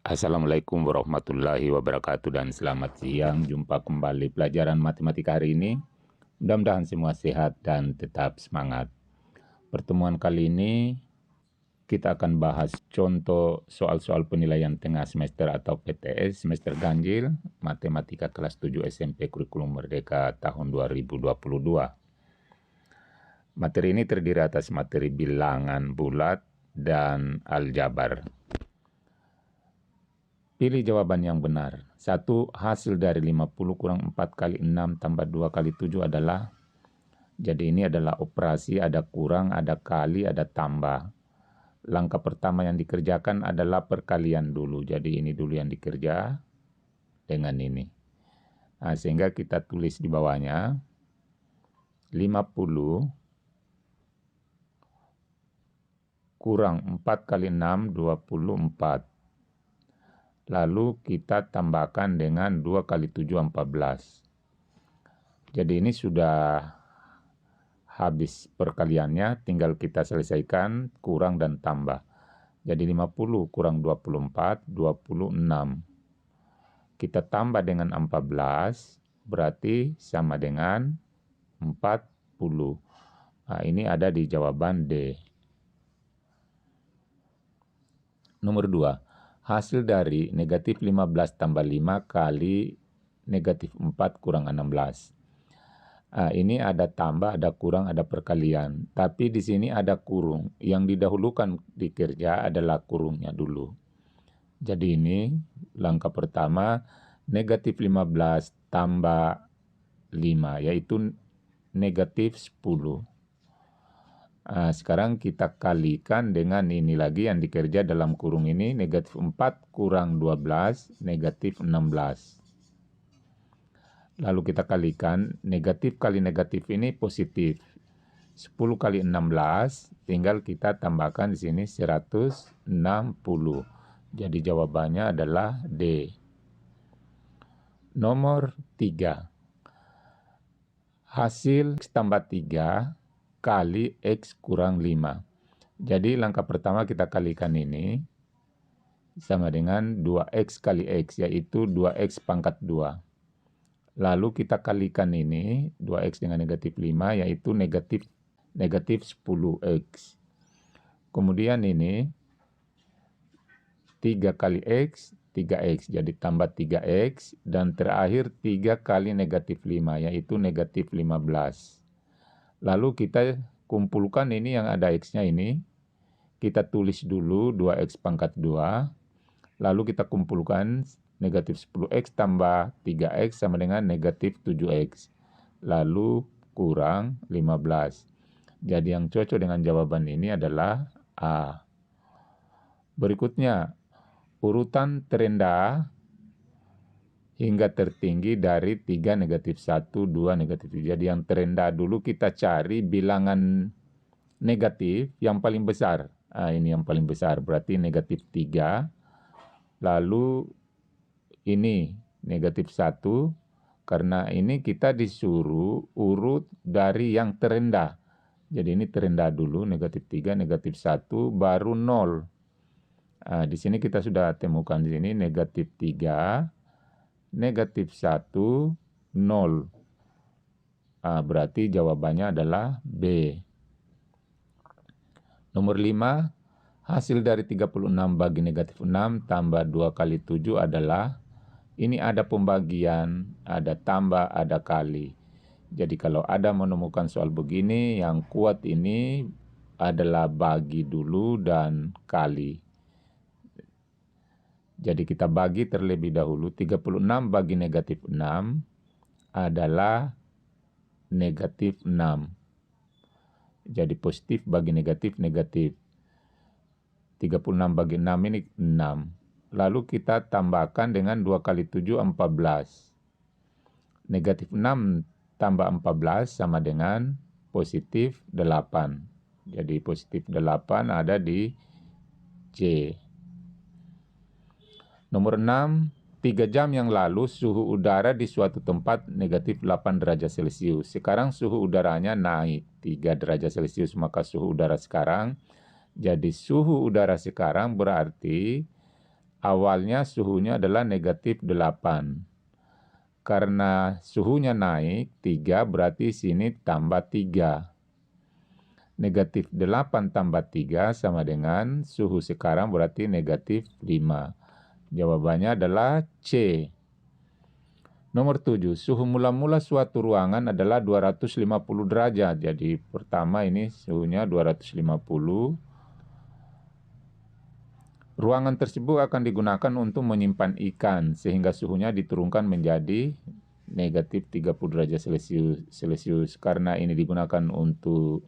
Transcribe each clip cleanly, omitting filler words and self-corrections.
Assalamualaikum warahmatullahi wabarakatuh dan selamat siang. Jumpa kembali pelajaran matematika hari ini. Mudah-mudahan semua sehat dan tetap semangat. Pertemuan kali ini kita akan bahas contoh soal-soal penilaian tengah semester atau PTS semester ganjil matematika kelas 7 SMP Kurikulum Merdeka tahun 2022. Materi ini terdiri atas materi bilangan bulat dan aljabar. Pilih jawaban yang benar. 1. Hasil dari 50 kurang 4 kali 6 tambah 2 kali 7 adalah, jadi ini adalah operasi, ada kurang, ada kali, ada tambah. Langkah pertama yang dikerjakan adalah perkalian dulu. Jadi ini dulu yang dikerja dengan ini. Nah, sehingga kita tulis di bawahnya 50 kurang 4 kali 6, 24. Lalu kita tambahkan dengan 2 kali 7, 14. Jadi ini sudah habis perkaliannya, tinggal kita selesaikan kurang dan tambah. Jadi 50 kurang 24, 26. Kita tambah dengan 14, berarti sama dengan 40. Nah, ini ada di jawaban D. Nomor 2. Hasil dari negatif 15 tambah 5 kali negatif 4 kurang 16. Nah, ini ada tambah, ada kurang, ada perkalian. Tapi di sini ada kurung. Yang didahulukan dikerja adalah kurungnya dulu. Jadi ini langkah pertama, negatif 15 tambah 5, yaitu negatif 10. Nah, sekarang kita kalikan dengan ini lagi yang dikerja dalam kurung ini, negatif 4 kurang 12, negatif 16. Lalu kita kalikan, negatif kali negatif ini positif. 10 kali 16, tinggal kita tambahkan di sini 160. Jadi jawabannya adalah D. Nomor 3. Hasil X tambah 3 kali X kurang 5. Jadi langkah pertama kita kalikan ini sama dengan 2X kali X, yaitu 2X pangkat 2. Lalu kita kalikan ini 2X dengan negatif 5, yaitu negatif 10X. Kemudian ini 3 kali X, 3X, jadi tambah 3X. Dan terakhir 3 kali negatif 5, yaitu negatif 15. Lalu kita kumpulkan ini yang ada X-nya ini. Kita tulis dulu 2X pangkat 2. Lalu kita kumpulkan negatif 10X tambah 3X sama dengan negatif 7X. Lalu kurang 15. Jadi yang cocok dengan jawaban ini adalah A. Berikutnya, urutan terendah hingga tertinggi dari 3 negatif 1, 2 negatif 7. Jadi yang terendah dulu kita cari bilangan negatif yang paling besar. Nah, ini yang paling besar, berarti negatif 3. Lalu ini negatif 1, karena ini kita disuruh urut dari yang terendah. Jadi ini terendah dulu, negatif 3, negatif 1, baru 0. Nah, di sini kita sudah temukan di sini negatif 3, negatif 1, 0. Berarti jawabannya adalah B. Nomor 5, hasil dari 36 bagi negatif 6 tambah 2 kali 7 adalah, ini ada pembagian, ada tambah, ada kali. Jadi kalau ada menemukan soal begini, yang kuat ini adalah bagi dulu dan kali. Jadi kita bagi terlebih dahulu. 36 bagi negatif 6 adalah negatif 6. Jadi positif bagi negatif, negatif. 36 bagi 6 ini 6. Lalu kita tambahkan dengan 2 kali 7, 14. Negatif 6 tambah 14 sama dengan positif 8. Jadi positif 8 ada di C. Nomor 6, 3 jam yang lalu suhu udara di suatu tempat negatif 8 derajat Celcius. Sekarang suhu udaranya naik 3 derajat Celcius, maka suhu udara sekarang. Jadi suhu udara sekarang berarti awalnya suhunya adalah negatif 8. Karena suhunya naik 3 berarti sini tambah 3. Negatif 8 tambah 3 sama dengan suhu sekarang berarti negatif 5. Jawabannya adalah C. Nomor 7, suhu mula-mula suatu ruangan adalah 250 derajat. Jadi pertama ini suhunya 250. Ruangan tersebut akan digunakan untuk menyimpan ikan sehingga suhunya diturunkan menjadi negatif 30 derajat Celcius. Karena ini digunakan untuk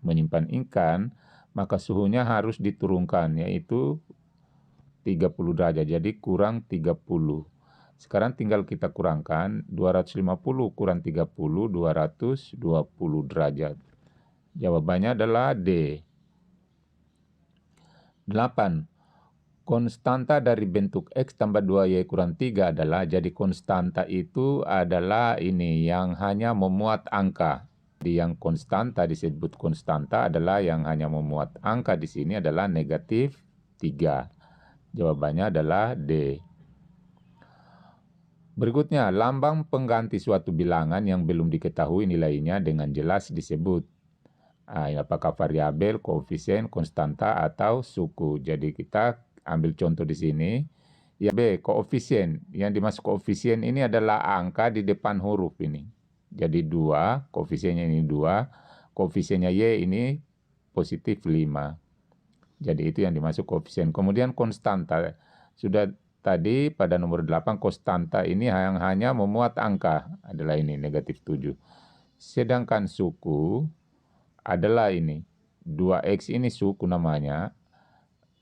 menyimpan ikan, maka suhunya harus diturunkan yaitu 30 derajat. Jadi kurang 30. Sekarang tinggal kita kurangkan 250 kurang 30, 220 derajat. Jawabannya adalah D. 8. Konstanta dari bentuk X tambah 2Y kurang 3 adalah, jadi konstanta itu adalah ini yang hanya memuat angka. Di yang konstanta disebut konstanta adalah yang hanya memuat angka di sini adalah negatif 3. Jawabannya adalah D. Berikutnya, lambang pengganti suatu bilangan yang belum diketahui nilainya dengan jelas disebut. Apakah variabel, koefisien, konstanta, atau suku. Jadi kita ambil contoh di sini. Ya B, koefisien. Yang dimaksud koefisien ini adalah angka di depan huruf ini. Jadi 2, koefisiennya ini 2. Koefisiennya Y ini positif 5. Jadi itu yang dimaksud koefisien. Kemudian konstanta. Sudah tadi pada nomor 8 konstanta ini yang hanya memuat angka adalah ini negatif 7. Sedangkan suku adalah ini 2X ini suku namanya,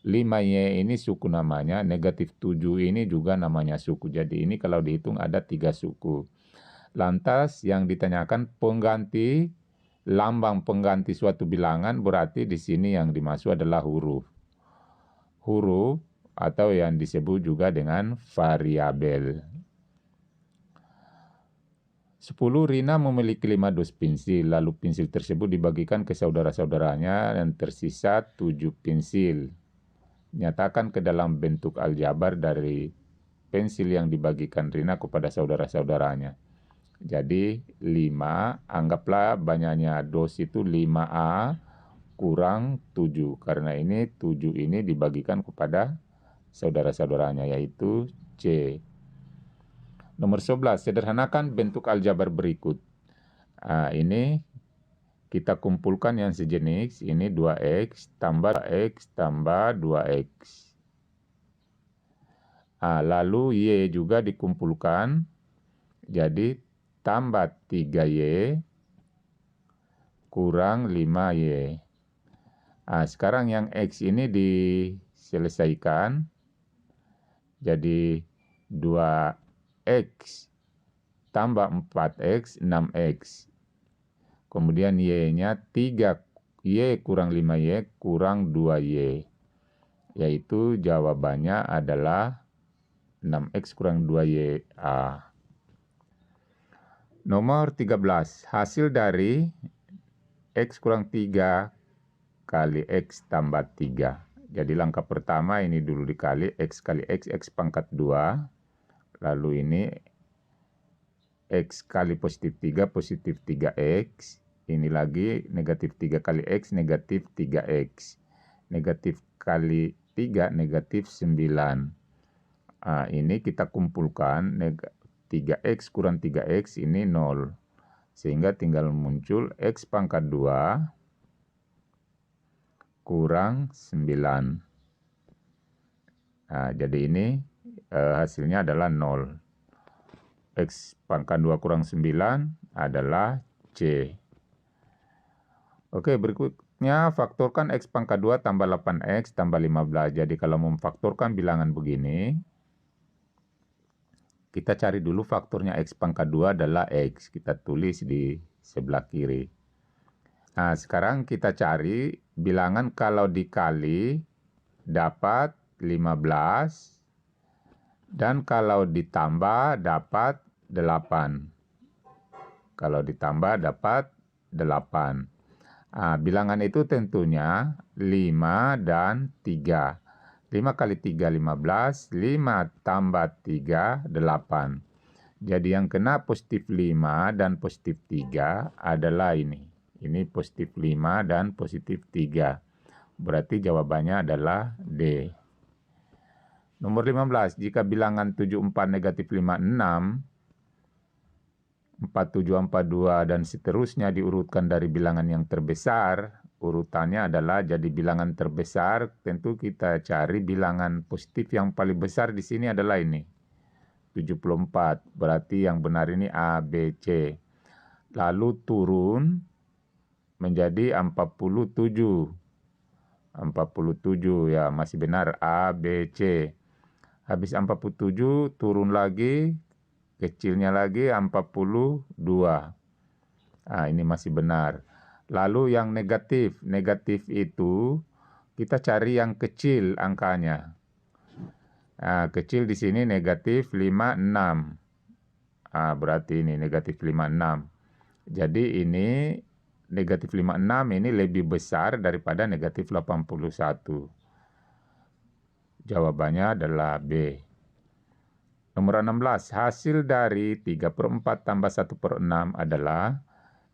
5Y ini suku namanya, negatif 7 ini juga namanya suku. Jadi ini kalau dihitung ada 3 suku. Lantas yang ditanyakan pengganti, lambang pengganti suatu bilangan, berarti di sini yang dimaksud adalah huruf. Huruf atau yang disebut juga dengan variabel. 10. Rina memiliki 5 dus pensil, lalu pensil tersebut dibagikan ke saudara-saudaranya dan tersisa 7 pensil. Nyatakan ke dalam bentuk aljabar dari pensil yang dibagikan Rina kepada saudara-saudaranya. Jadi 5, anggaplah banyaknya dos itu 5A kurang 7. Karena ini 7 ini dibagikan kepada saudara-saudaranya yaitu C. Nomor 11, sederhanakan bentuk aljabar berikut. Ini kita kumpulkan yang sejenis, ini 2X tambah 2X tambah 2X. Lalu Y juga dikumpulkan, jadi tambah 3Y kurang 5Y. Sekarang yang X ini diselesaikan, jadi 2X tambah 4X, 6X. Kemudian Y-nya 3Y kurang 5Y kurang 2Y. Yaitu jawabannya adalah 6X kurang 2Y. Nomor 13. Hasil dari X kurang 3 kali X tambah 3. Jadi langkah pertama ini dulu dikali X kali X, X pangkat 2. Lalu ini X kali positif 3, positif 3X. Ini lagi negatif 3 kali X, negatif 3X. Negatif kali 3, negatif 9. Ini kita kumpulkan 3X kurang 3X ini 0. Sehingga tinggal muncul X pangkat 2 kurang 9. Jadi ini hasilnya adalah 0. X pangkat 2 kurang 9 adalah C. Oke, berikutnya faktorkan X pangkat 2 tambah 8X tambah 15. Jadi kalau memfaktorkan bilangan begini, kita cari dulu faktornya X pangkat 2 adalah X. Kita tulis di sebelah kiri. Sekarang kita cari bilangan kalau dikali dapat 15 dan kalau ditambah dapat 8. Kalau ditambah dapat 8. Bilangan itu tentunya 5 dan 3. 5 kali 3, 15. 5 tambah 3, 8. Jadi yang kena positif 5 dan positif 3 adalah ini. Ini positif 5 dan positif 3. Berarti jawabannya adalah D. Nomor 15, jika bilangan 74, negatif 56, 47, 42, dan seterusnya diurutkan dari bilangan yang terbesar, urutannya adalah jadi bilangan terbesar, tentu kita cari bilangan positif yang paling besar di sini adalah ini, 74, berarti yang benar ini A, B, C. Lalu turun menjadi 47. 47 ya, masih benar A, B, C. Habis 47 turun lagi, kecilnya lagi 42. Ini masih benar. Lalu yang negatif, negatif itu kita cari yang kecil angkanya. Kecil di sini negatif 56. Berarti ini negatif 56. Jadi ini negatif 56 ini lebih besar daripada negatif 81. Jawabannya adalah B. Nomor 16, hasil dari 3/4 tambah 1/6 adalah,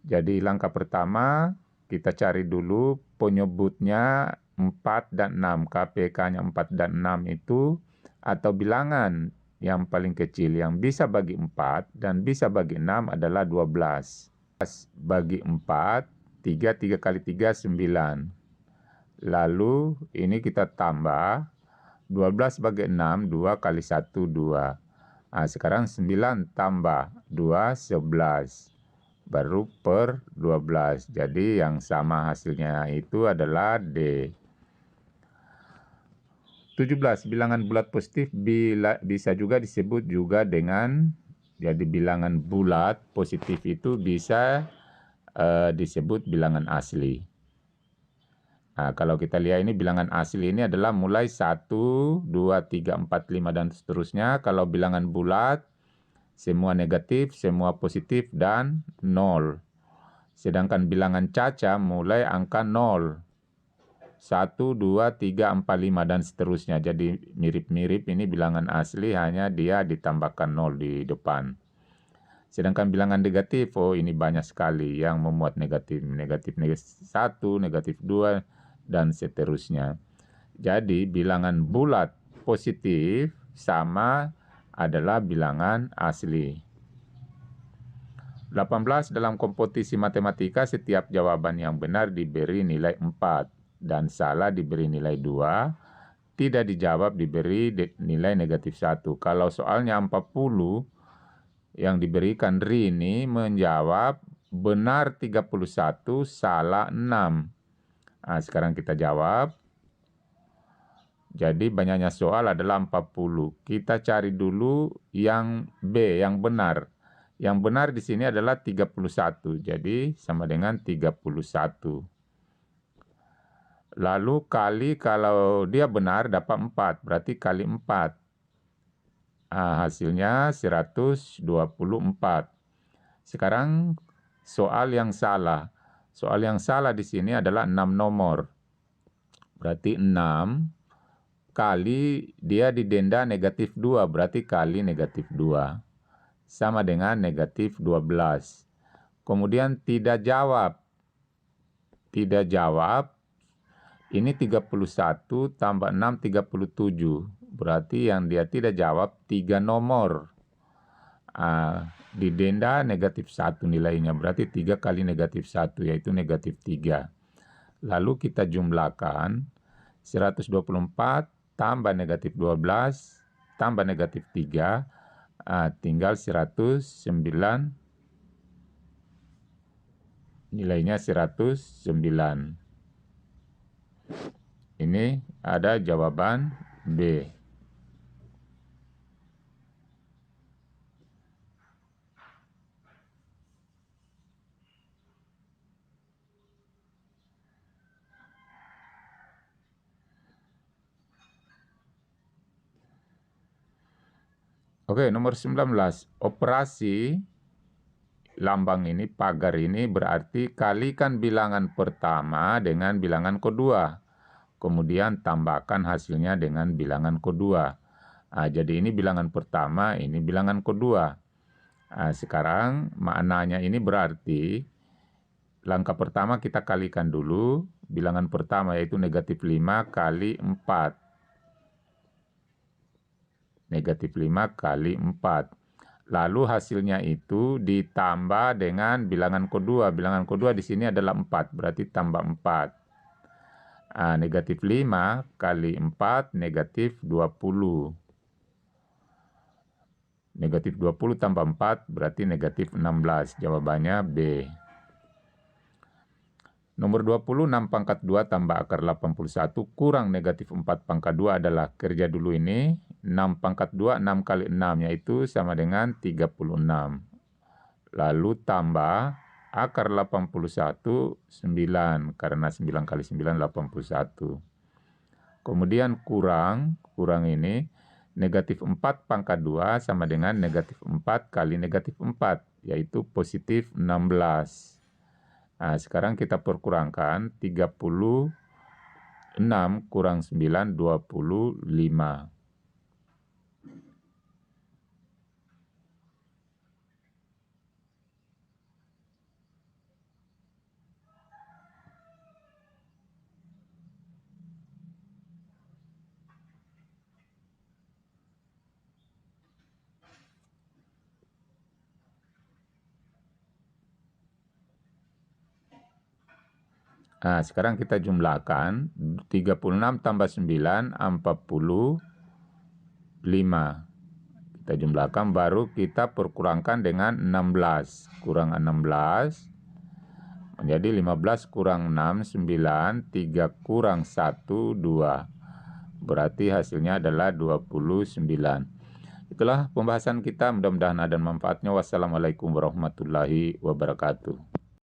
jadi langkah pertama kita cari dulu penyebutnya 4 dan 6. KPK-nya 4 dan 6 itu, atau bilangan yang paling kecil yang bisa bagi 4 dan bisa bagi 6 adalah 12. Bagi 4, 3 kali 3, 9. Lalu ini kita tambah, 12 bagi 6, 2 kali 1, 2. Sekarang 9 tambah 2, 11. Baru per 12. Jadi yang sama hasilnya itu adalah D. 17. Bilangan bulat positif bisa juga disebut juga dengan, jadi bilangan bulat positif itu bisa disebut bilangan asli. Kalau kita lihat ini bilangan asli ini adalah mulai 1, 2, 3, 4, 5, dan seterusnya. Kalau bilangan bulat, semua negatif, semua positif, dan 0. Sedangkan bilangan caca mulai angka 0. 1, 2, 3, 4, 5, dan seterusnya. Jadi mirip-mirip ini bilangan asli, hanya dia ditambahkan 0 di depan. Sedangkan bilangan negatif, ini banyak sekali yang memuat negatif. Negatif 1, negatif 2, dan seterusnya. Jadi bilangan bulat positif sama adalah bilangan asli. 18, dalam kompetisi matematika setiap jawaban yang benar diberi nilai 4 dan salah diberi nilai 2, tidak dijawab diberi nilai negatif 1. Kalau soalnya 40 yang diberikan Rini menjawab benar 31, salah 6. Sekarang kita jawab. Jadi banyaknya soal adalah 40. Kita cari dulu yang B, yang benar. Yang benar di sini adalah 31. Jadi sama dengan 31. Lalu kali, kalau dia benar dapat 4, berarti kali 4. Hasilnya 124. Sekarang soal yang salah. Soal yang salah di sini adalah 6 nomor. Berarti 6 kali dia didenda negatif 2, berarti kali negatif 2. Sama dengan negatif 12. Kemudian tidak jawab. Tidak jawab, ini 31 tambah 6, 37. Berarti yang dia tidak jawab 3 nomor. Didenda negatif 1 nilainya, berarti 3 kali negatif 1, yaitu negatif 3. Lalu kita jumlahkan 124 tambah negatif 12 tambah negatif 3, tinggal 109, nilainya 109. Ini ada jawaban B. Oke, nomor 19. Operasi lambang ini, pagar ini berarti kalikan bilangan pertama dengan bilangan kedua. kemudian tambahkan hasilnya dengan bilangan kedua. Jadi ini bilangan pertama, ini bilangan kedua. Sekarang maknanya ini berarti langkah pertama kita kalikan dulu bilangan pertama, yaitu negatif 5 kali 4. Negatif 5 kali 4. Lalu hasilnya itu ditambah dengan bilangan kedua. Bilangan kedua di sini adalah 4, berarti tambah 4. Negatif 5 kali 4 negatif 20. Negatif 20 tambah 4 berarti negatif 16. Jawabannya B. Nomor 20, 6 pangkat 2 tambah akar 81 kurang negatif 4 pangkat 2 adalah, kerja dulu ini, 6 pangkat 2, 6 kali 6, yaitu sama dengan 36. Lalu tambah akar 81, 9, karena 9 kali 9, 81. Kemudian kurang ini, negatif 4 pangkat 2 sama dengan negatif 4 kali negatif 4, yaitu positif 16. Sekarang kita perkurangkan, 36 kurang 9, 25. Sekarang kita jumlahkan, 36 tambah 9, 45. Kita jumlahkan, baru kita perkurangkan dengan 16. Kurang 16, menjadi 15 kurang 6, 9, 3 kurang 1, 2. Berarti hasilnya adalah 29. Itulah pembahasan kita, mudah-mudahan ada manfaatnya. Wassalamualaikum warahmatullahi wabarakatuh.